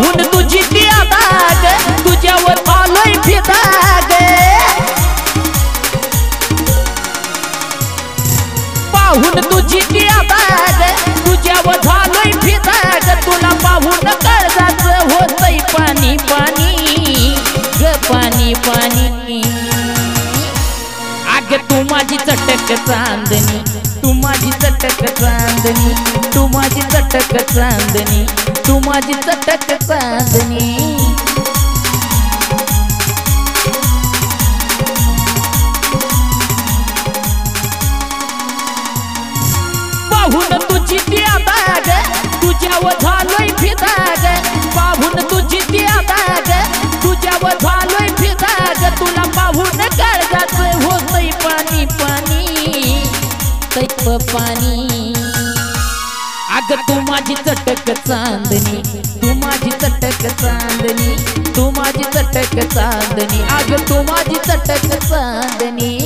पाहून तुझी ती आदाग तुझ्यावर आलोय फिदाग पाहून तुझी ती आदाग तुझ्यावर झालोय फिदाग तुला पाहून काळजात होतय पाणी पाणी ग पाणी पाणी आग तू माझी चटक चांदणी तू माझी चटक चांदणी तू माझी चटक चांदणी तू माझी चटक चांदणी पाहून तुझी ती आदाग तुझ्यावर झालोय फिदाग पाहून तुझी ती आदाग तुझ्यावर झालोय फिदाग तुला पाहून काळजात होतय पाणी पाणी तैप पाणी आग तू माझी चटक चांदणी तू माझी चटक चांदणी तू माझी चटक चांदणी आग तू माझी चटक चांदणी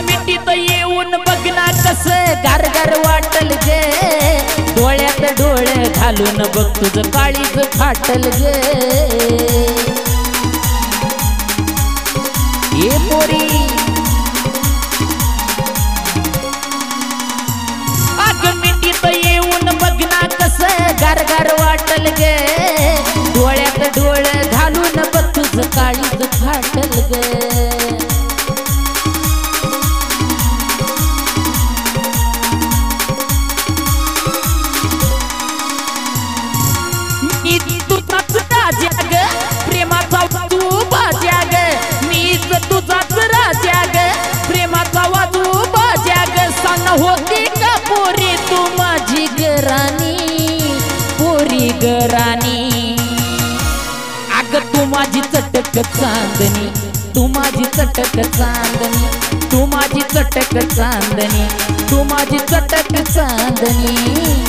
मिठीत येऊन बघना कस गारगार वाटल गे डोळ्यात डोळे घालून बघ तुझं काळीज फाटल गे ये पोरी अग मिठीत येऊन बघना कस गारगार वाटल गे डोळ्यात डोळे घालून बघ तुझं काळीज फाटल गे प्रेमाचा तू बाजाग मीच तुझाच राजाग प्रेमाचा वाजू बाजाग सांग होती का पोरी तू माझी गराणी पोरी गराणी आग तू माझी चटक चांदणी तू माझी चटक चांदणी तू माझी चटक चांदणी तू माझी चटक चांदणी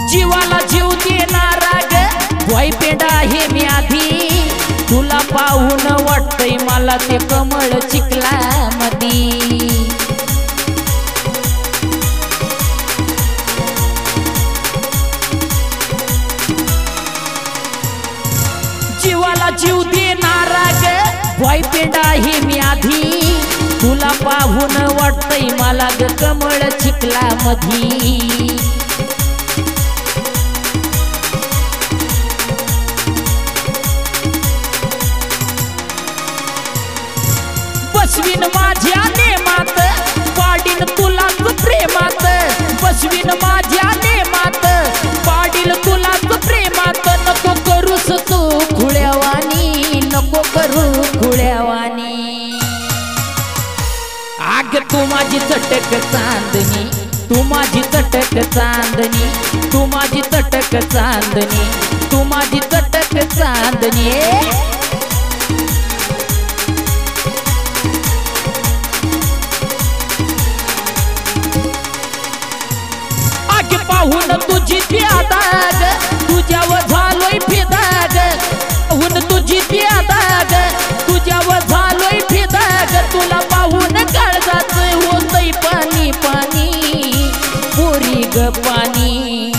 जीवाला जीव देणारा ग बॉयफ्रेंड आहे मी आधी तुला पाहून वाटतंय मला ते कमळ चिखला मधी जीवाला जीव देणारा ग बॉयफ्रेंड आहे मी आधी तुला पाहून वाटतंय मला ग कमळ चिखला मधी बसवीन माझ्या नेमात पाडील तुलाच प्रेमात बसवीन माझ्या नेमात पाडील तुलाच प्रेमात नको करूस तू खुळ्यावानी नको करू खुळ्यावानी आग तू माझी चटक चांदणी तू माझी चटक चांदणी तू माझी चटक चांदणी तू माझी चटक चांदणी पाहून तुझी ती आदाग तुझ्यावर झालोय फिदाग पाहून तुझी ती आदाग तुझ्यावर झालोय फिदाग तुला पाहून काळजात होतय पाणी पाणी पोरी ग पाणी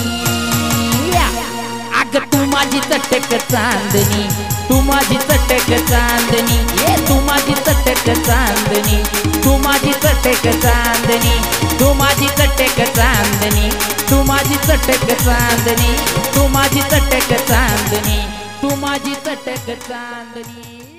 आग तू माझी चटक चांदणी तू माझी चटक चांदणी ये तू माझी चटक चांदणी तू माझी चटक चांदणी तू माझी चटक चांदणी तू माझी चटक चांदणी तू माझी चटक चांदणी तू माझी चटक चांदणी।